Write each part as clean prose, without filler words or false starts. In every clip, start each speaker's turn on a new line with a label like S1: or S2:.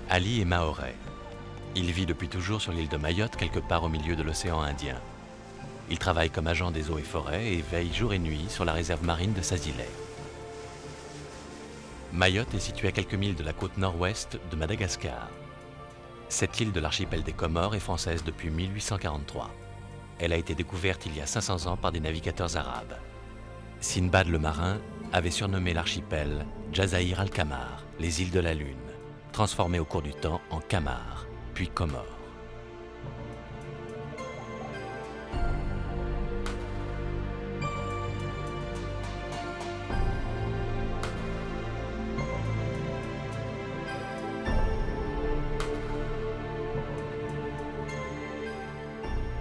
S1: Ali est mahorais. Il vit depuis toujours sur l'île de Mayotte, quelque part au milieu de l'océan Indien. Il travaille comme agent des eaux et forêts et veille jour et nuit sur la réserve marine de Sazilay. Mayotte est située à quelques milles de la côte nord-ouest de Madagascar. Cette île de l'archipel des Comores est française depuis 1843. Elle a été découverte il y a 500 ans par des navigateurs arabes. Sinbad le marin avait surnommé l'archipel Jazaïr al-Kamar, les îles de la Lune, transformées au cours du temps en Kamar, puis Comores.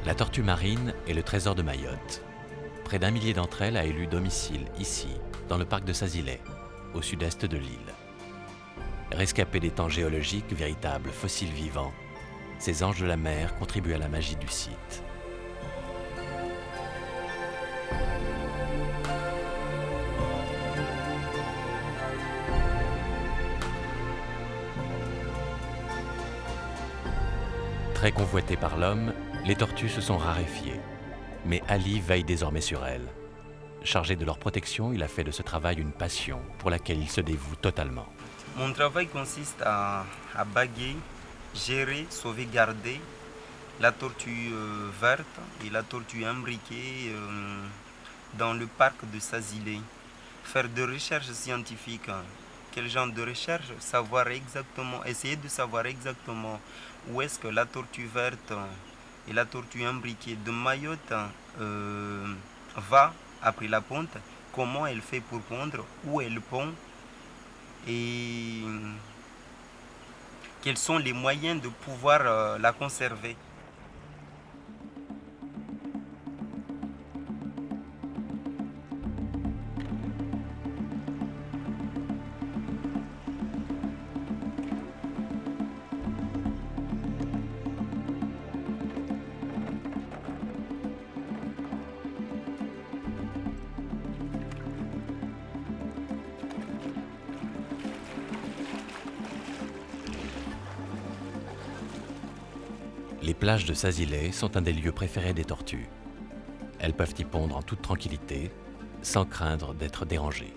S1: La tortue marine est le trésor de Mayotte. Près d'1 millier d'entre elles a élu domicile ici, dans le parc de Sazilay, au sud-est de l'île. Rescapées des temps géologiques, véritables fossiles vivants, ces anges de la mer contribuent à la magie du site. Très convoitées par l'homme, les tortues se sont raréfiées. Mais Ali veille désormais sur elles. Chargé de leur protection, il a fait de ce travail une passion pour laquelle il se dévoue totalement.
S2: Mon travail consiste à baguer, gérer, sauvegarder la tortue verte et la tortue imbriquée dans le parc de Sazilay. Faire des recherches scientifiques. Quel genre de recherche? Essayer de savoir exactement où est-ce que la tortue verte et la tortue imbriquée de Mayotte va après la ponte, comment elle fait pour pondre, où elle pond et quels sont les moyens de pouvoir la conserver.
S1: Les plages de Sazilay sont un des lieux préférés des tortues. Elles peuvent y pondre en toute tranquillité, sans craindre d'être dérangées.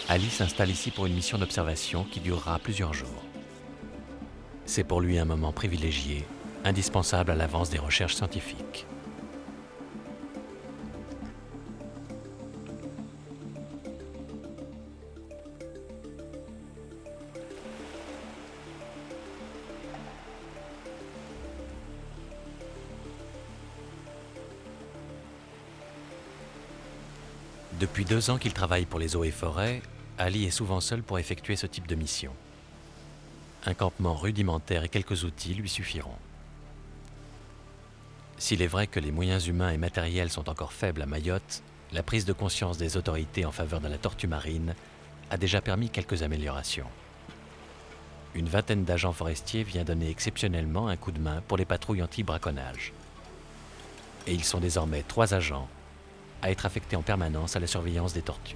S1: Ali s'installe ici pour une mission d'observation qui durera plusieurs jours. C'est pour lui un moment privilégié, indispensable à l'avance des recherches scientifiques. Depuis 2 ans qu'il travaille pour les eaux et forêts, Ali est souvent seul pour effectuer ce type de mission. Un campement rudimentaire et quelques outils lui suffiront. S'il est vrai que les moyens humains et matériels sont encore faibles à Mayotte, la prise de conscience des autorités en faveur de la tortue marine a déjà permis quelques améliorations. Une vingtaine d'agents forestiers vient donner exceptionnellement un coup de main pour les patrouilles anti-braconnage. Et ils sont désormais 3 agents à être affectés en permanence à la surveillance des tortues.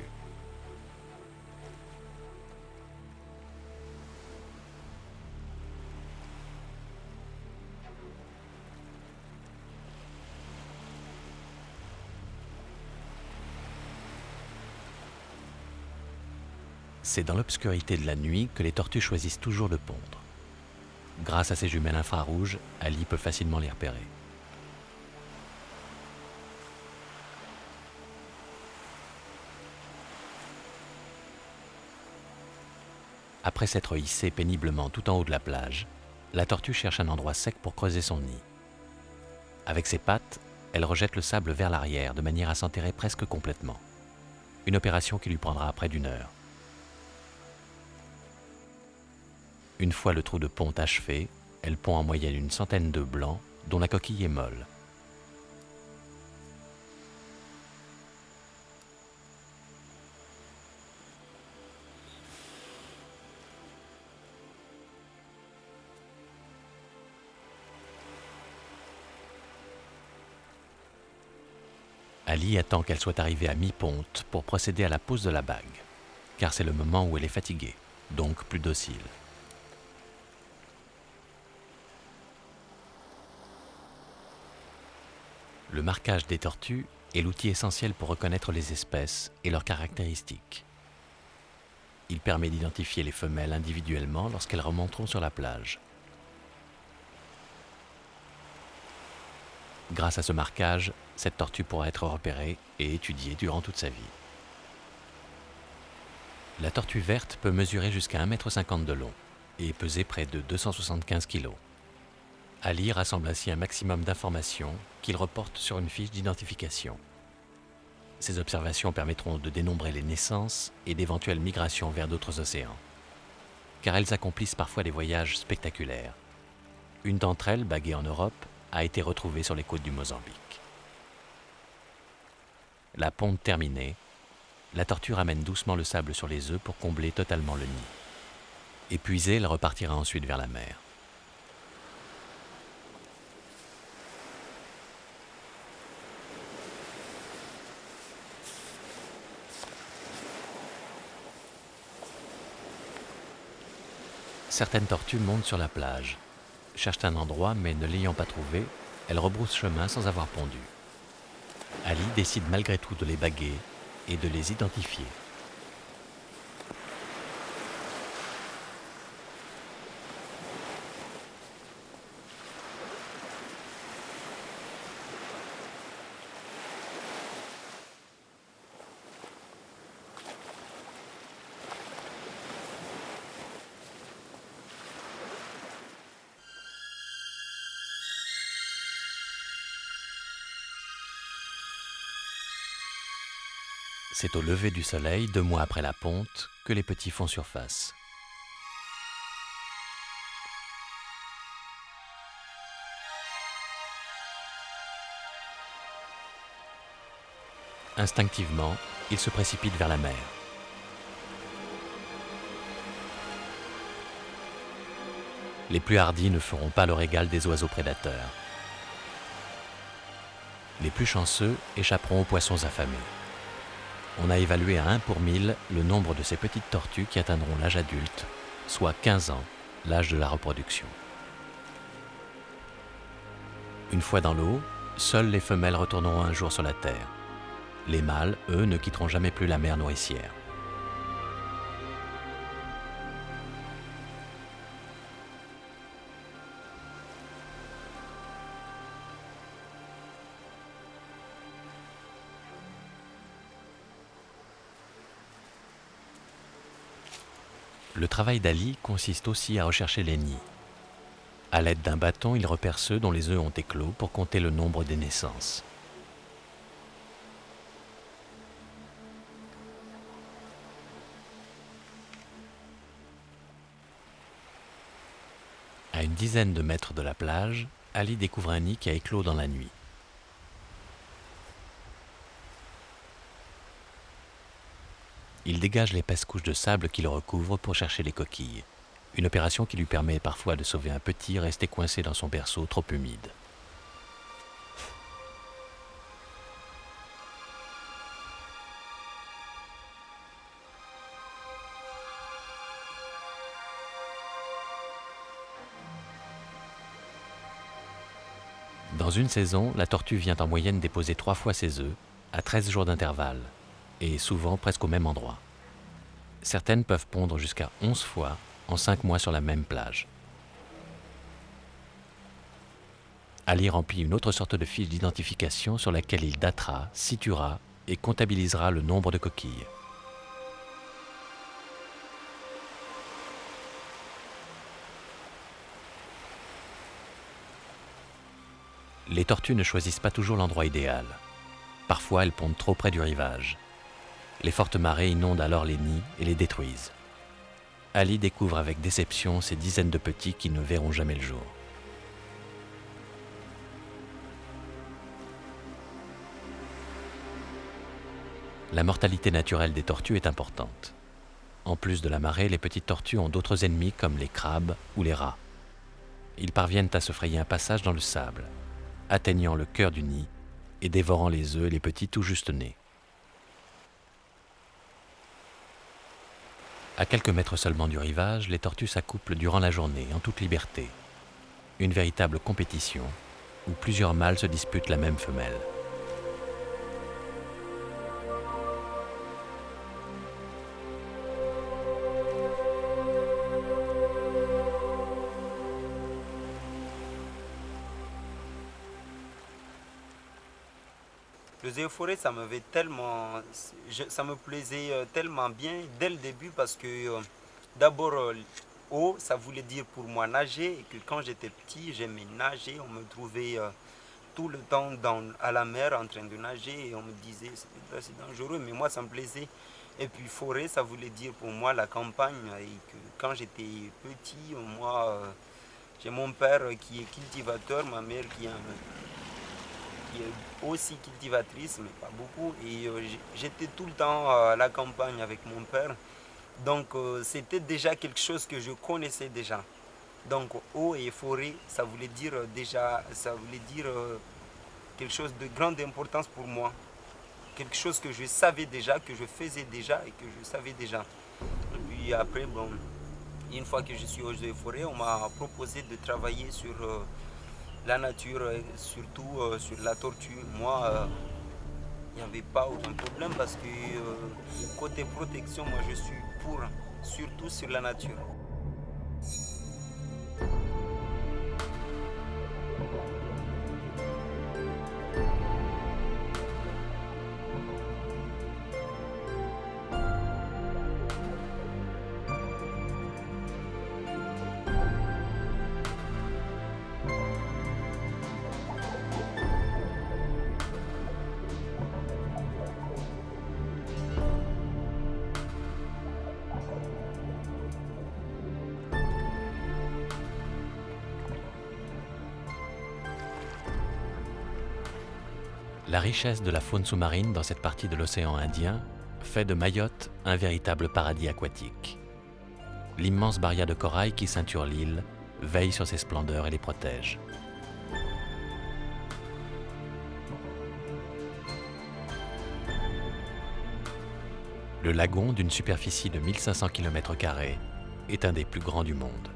S1: C'est dans l'obscurité de la nuit que les tortues choisissent toujours de pondre. Grâce à ses jumelles infrarouges, Ali peut facilement les repérer. Après s'être hissée péniblement tout en haut de la plage, la tortue cherche un endroit sec pour creuser son nid. Avec ses pattes, elle rejette le sable vers l'arrière de manière à s'enterrer presque complètement. Une opération qui lui prendra près d'1 heure. Une fois le trou de ponte achevé, elle pond en moyenne une centaine d'œufs blancs dont la coquille est molle. Ali attend qu'elle soit arrivée à mi-ponte pour procéder à la pose de la bague, car c'est le moment où elle est fatiguée, donc plus docile. Le marquage des tortues est l'outil essentiel pour reconnaître les espèces et leurs caractéristiques. Il permet d'identifier les femelles individuellement lorsqu'elles remonteront sur la plage. Grâce à ce marquage, cette tortue pourra être repérée et étudiée durant toute sa vie. La tortue verte peut mesurer jusqu'à 1,50 m de long et peser près de 275 kg. Ali rassemble ainsi un maximum d'informations qu'il reporte sur une fiche d'identification. Ces observations permettront de dénombrer les naissances et d'éventuelles migrations vers d'autres océans, car elles accomplissent parfois des voyages spectaculaires. Une d'entre elles, baguée en Europe, a été retrouvée sur les côtes du Mozambique. La ponte terminée, la tortue ramène doucement le sable sur les œufs pour combler totalement le nid. Épuisée, elle repartira ensuite vers la mer. Certaines tortues montent sur la plage, cherchent un endroit mais ne l'ayant pas trouvé, elles rebroussent chemin sans avoir pondu. Ali décide malgré tout de les baguer et de les identifier. C'est au lever du soleil, 2 mois après la ponte, que les petits font surface. Instinctivement, ils se précipitent vers la mer. Les plus hardis ne feront pas le régal des oiseaux prédateurs. Les plus chanceux échapperont aux poissons affamés. On a évalué à 1 pour 1000 le nombre de ces petites tortues qui atteindront l'âge adulte, soit 15 ans, l'âge de la reproduction. Une fois dans l'eau, seules les femelles retourneront un jour sur la terre. Les mâles, eux, ne quitteront jamais plus la mer nourricière. Le travail d'Ali consiste aussi à rechercher les nids. À l'aide d'un bâton, il repère ceux dont les œufs ont éclos pour compter le nombre des naissances. À une dizaine de mètres de la plage, Ali découvre un nid qui a éclos dans la nuit. Il dégage l'épaisse couche de sable qui le recouvre pour chercher les coquilles. Une opération qui lui permet parfois de sauver un petit resté coincé dans son berceau trop humide. Dans une saison, la tortue vient en moyenne déposer 3 fois ses œufs, à 13 jours d'intervalle, et souvent presque au même endroit. Certaines peuvent pondre jusqu'à 11 fois en 5 mois sur la même plage. Ali remplit une autre sorte de fiche d'identification sur laquelle il datera, situera et comptabilisera le nombre de coquilles. Les tortues ne choisissent pas toujours l'endroit idéal. Parfois, elles pondent trop près du rivage. Les fortes marées inondent alors les nids et les détruisent. Ali découvre avec déception ces dizaines de petits qui ne verront jamais le jour. La mortalité naturelle des tortues est importante. En plus de la marée, les petites tortues ont d'autres ennemis comme les crabes ou les rats. Ils parviennent à se frayer un passage dans le sable, atteignant le cœur du nid et dévorant les œufs et les petits tout juste nés. À quelques mètres seulement du rivage, les tortues s'accouplent durant la journée, en toute liberté. Une véritable compétition où plusieurs mâles se disputent la même femelle.
S2: Les eaux et forêts, ça m'avait tellement, ça me plaisait tellement bien dès le début parce que d'abord, eau, ça voulait dire pour moi nager et que quand j'étais petit, j'aimais nager. On me trouvait tout le temps à la mer en train de nager et on me disait c'est dangereux, mais moi ça me plaisait. Et puis forêt, ça voulait dire pour moi la campagne et que quand j'étais petit, moi, j'ai mon père qui est cultivateur, ma mère qui est aussi cultivatrice, mais pas beaucoup. Et j'étais tout le temps à la campagne avec mon père. Donc c'était déjà quelque chose que je connaissais déjà. Donc eau et forêt, ça voulait dire déjà, ça voulait dire quelque chose de grande importance pour moi. Quelque chose que je savais déjà, que je faisais déjà et que je savais déjà. Et puis après, bon, une fois que je suis aux eaux et forêts, on m'a proposé de travailler sur la nature, surtout sur la tortue. Moi, il n'y avait pas aucun problème parce que côté protection, moi je suis pour, surtout sur la nature.
S1: La richesse de la faune sous-marine dans cette partie de l'océan Indien fait de Mayotte un véritable paradis aquatique. L'immense barrière de corail qui ceinture l'île veille sur ses splendeurs et les protège. Le lagon, d'une superficie de 1500 km², est un des plus grands du monde.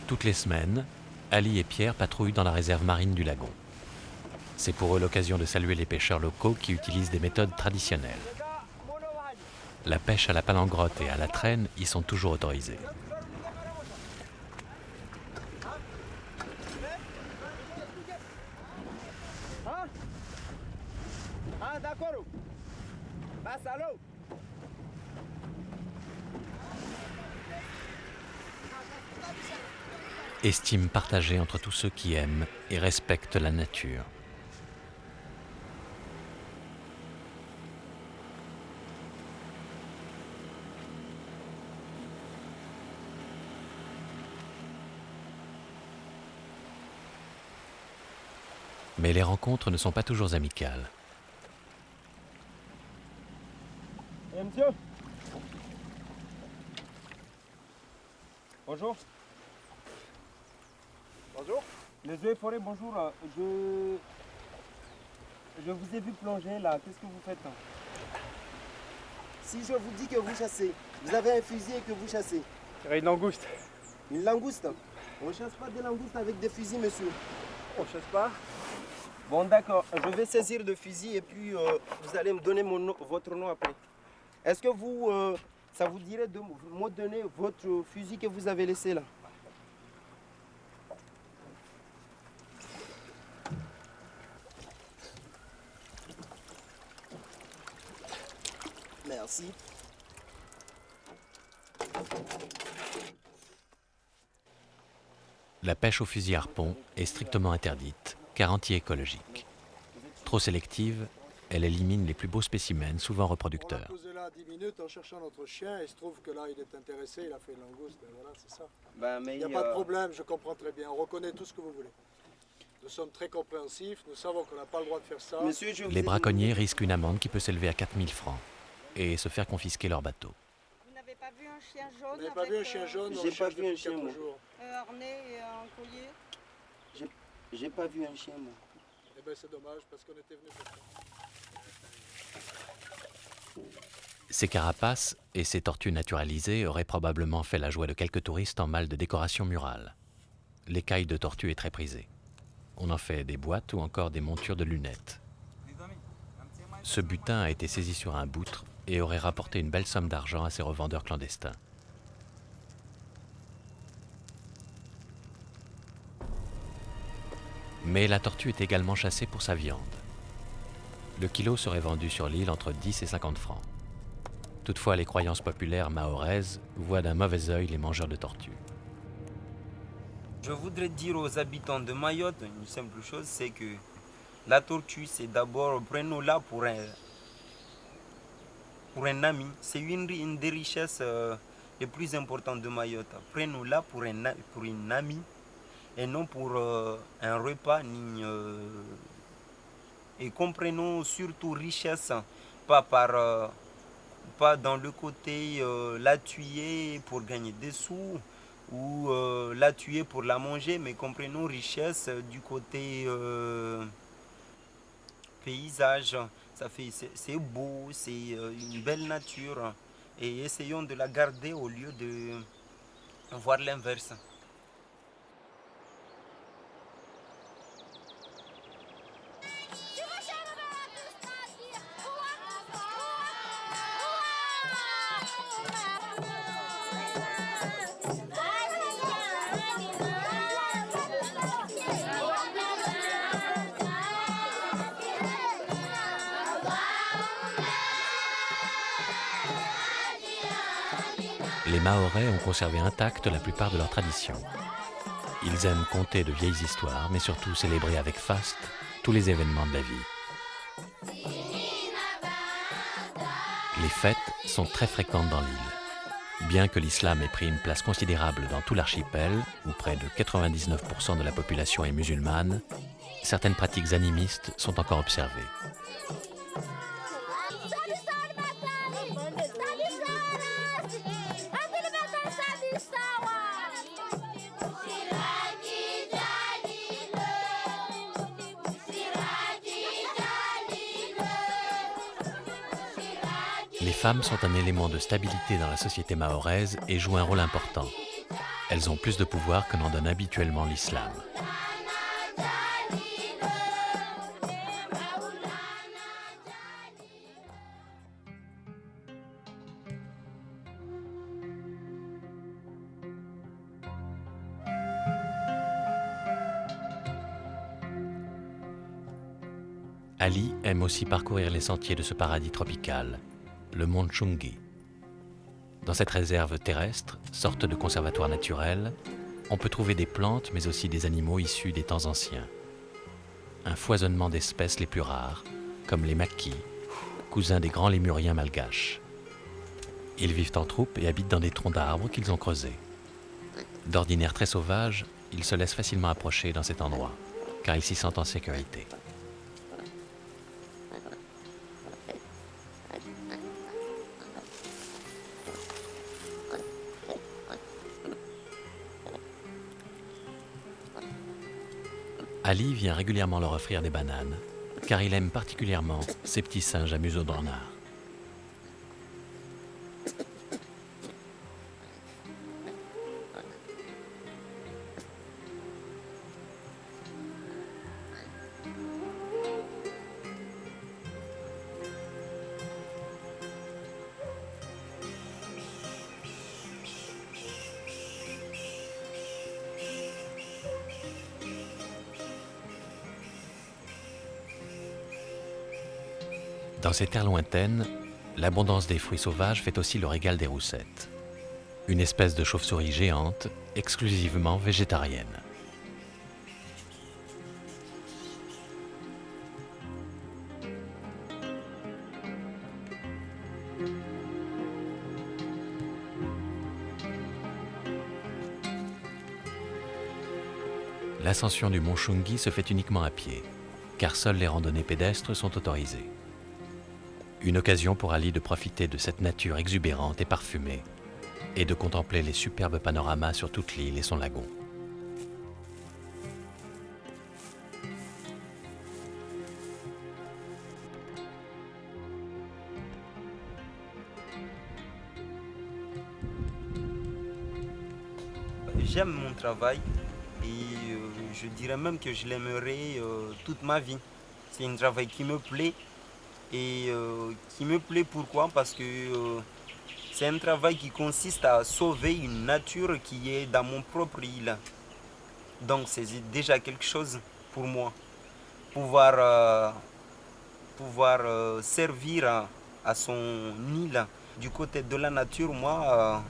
S1: Toutes les semaines, Ali et Pierre patrouillent dans la réserve marine du lagon. C'est pour eux l'occasion de saluer les pêcheurs locaux qui utilisent des méthodes traditionnelles. La pêche à la palangrotte et à la traîne y sont toujours autorisées. Estime partagée entre tous ceux qui aiment et respectent la nature. Mais les rencontres ne sont pas toujours amicales.
S3: Monsieur. Bonjour. Bonjour. Les eaux et forêts, bonjour. Je vous ai vu plonger là. Qu'est-ce que vous faites?
S4: Si je vous dis que vous chassez, vous avez un fusil et que vous chassez.
S3: Une langouste.
S4: Une langouste? On ne chasse pas des langoustes avec des fusils, monsieur.
S3: On chasse pas.
S4: Bon, d'accord. Je vais saisir le fusil et puis vous allez me donner votre nom après. Est-ce que vous Ça vous dirait de me donner votre fusil que vous avez laissé là? Merci.
S1: La pêche au fusil harpon est strictement interdite, car anti-écologique. Trop sélective, elle élimine les plus beaux spécimens, souvent
S5: On a
S1: reproducteurs.
S5: posé là 10 minutes en cherchant notre chien. Il se trouve que là, il est intéressé. Il a fait une langouste. Et voilà, c'est ça.
S4: Mais
S5: Il n'y a pas de problème. Je comprends très bien. On reconnaît tout ce que vous voulez. Nous sommes très compréhensifs. Nous savons qu'on n'a pas le droit de faire ça.
S4: Monsieur, je vous
S1: Les
S4: ai
S1: braconniers risquent une amende qui peut s'élever à 4 000 francs et se faire confisquer leur bateau.
S6: Vous n'avez pas vu un chien
S5: Vous
S6: jaune
S5: n'avez pas vu un chien jaune? On
S4: j'ai
S5: le
S4: pas
S5: cherche
S4: vu un
S5: depuis
S4: chien,
S5: 4
S4: moi.
S5: jours.
S6: harnais et un collier?
S4: J'ai pas vu un chien, moi.
S5: Eh bien, c'est dommage parce qu'on était venu pour ça.
S1: Ces carapaces et ces tortues naturalisées auraient probablement fait la joie de quelques touristes en mal de décoration murale. L'écaille de tortue est très prisée. On en fait des boîtes ou encore des montures de lunettes. Ce butin a été saisi sur un boutre et aurait rapporté une belle somme d'argent à ces revendeurs clandestins. Mais la tortue est également chassée pour sa viande. Le kilo serait vendu sur l'île entre 10 et 50 francs. Toutefois, les croyances populaires mahoraises voient d'un mauvais œil les mangeurs de tortues.
S2: Je voudrais dire aux habitants de Mayotte une simple chose, c'est que la tortue, c'est d'abord, prenons-la pour un ami. C'est une des richesses les plus importantes de Mayotte. Prenons-la pour une amie et non pour un repas. Et comprenons surtout richesse, pas dans le côté la tuer pour gagner des sous ou la tuer pour la manger, mais comprenons richesse du côté paysage. C'est beau, c'est une belle nature et essayons de la garder au lieu de voir l'inverse.
S1: Les Mahorais ont conservé intactes la plupart de leurs traditions. Ils aiment conter de vieilles histoires, mais surtout célébrer avec faste tous les événements de la vie. Les fêtes sont très fréquentes dans l'île. Bien que l'islam ait pris une place considérable dans tout l'archipel, où près de 99% de la population est musulmane, certaines pratiques animistes sont encore observées. Les femmes sont un élément de stabilité dans la société mahoraise et jouent un rôle important. Elles ont plus de pouvoir que n'en donne habituellement l'islam. Ali aime aussi parcourir les sentiers de ce paradis tropical, le mont Chungi. Dans cette réserve terrestre, sorte de conservatoire naturel, on peut trouver des plantes mais aussi des animaux issus des temps anciens. Un foisonnement d'espèces les plus rares, comme les maquis, cousins des grands lémuriens malgaches. Ils vivent en troupe et habitent dans des troncs d'arbres qu'ils ont creusés. D'ordinaire très sauvages, ils se laissent facilement approcher dans cet endroit, car ils s'y sentent en sécurité. Ali vient régulièrement leur offrir des bananes, car il aime particulièrement ces petits singes à museau d'renard. Dans ces terres lointaines, l'abondance des fruits sauvages fait aussi le régal des roussettes. Une espèce de chauve-souris géante, exclusivement végétarienne. L'ascension du mont Chungi se fait uniquement à pied, car seules les randonnées pédestres sont autorisées. Une occasion pour Ali de profiter de cette nature exubérante et parfumée, et de contempler les superbes panoramas sur toute l'île et son lagon.
S2: J'aime mon travail et je dirais même que je l'aimerai toute ma vie. C'est un travail qui me plaît et qui me plaît pourquoi? Parce que c'est un travail qui consiste à sauver une nature qui est dans mon propre île. Donc c'est déjà quelque chose pour moi. Pouvoir servir à son île du côté de la nature, moi,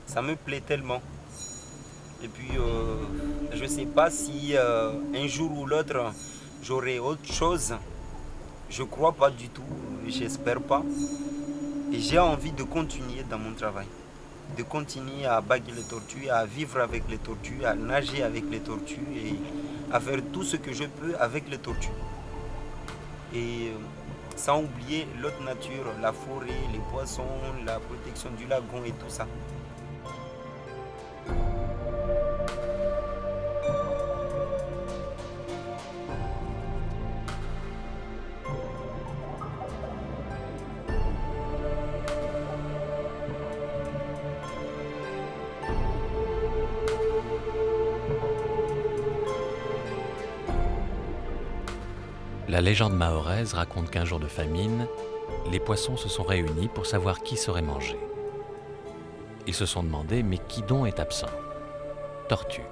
S2: ça me plaît tellement. Et puis, je ne sais pas si un jour ou l'autre, j'aurai autre chose. Je ne crois pas du tout, j'espère pas. Et j'ai envie de continuer dans mon travail. De continuer à baguer les tortues, à vivre avec les tortues, à nager avec les tortues et à faire tout ce que je peux avec les tortues. Et sans oublier l'autre nature, la forêt, les poissons, la protection du lagon et tout ça.
S1: La légende mahoraise raconte qu'un jour de famine, les poissons se sont réunis pour savoir qui serait mangé. Ils se sont demandé, mais qui donc est absent? Tortue.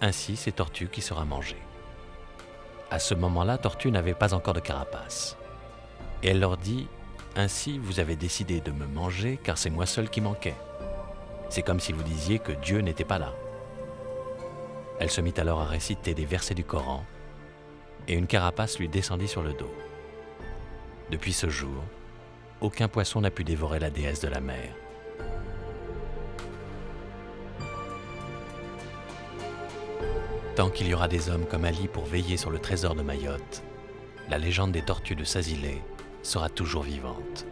S1: Ainsi, c'est Tortue qui sera mangée. À ce moment-là, Tortue n'avait pas encore de carapace. Et elle leur dit, « Ainsi, vous avez décidé de me manger car c'est moi seul qui manquais. C'est comme si vous disiez que Dieu n'était pas là. » Elle se mit alors à réciter des versets du Coran, et une carapace lui descendit sur le dos. Depuis ce jour, aucun poisson n'a pu dévorer la déesse de la mer. Tant qu'il y aura des hommes comme Ali pour veiller sur le trésor de Mayotte, la légende des tortues de Sazilé sera toujours vivante.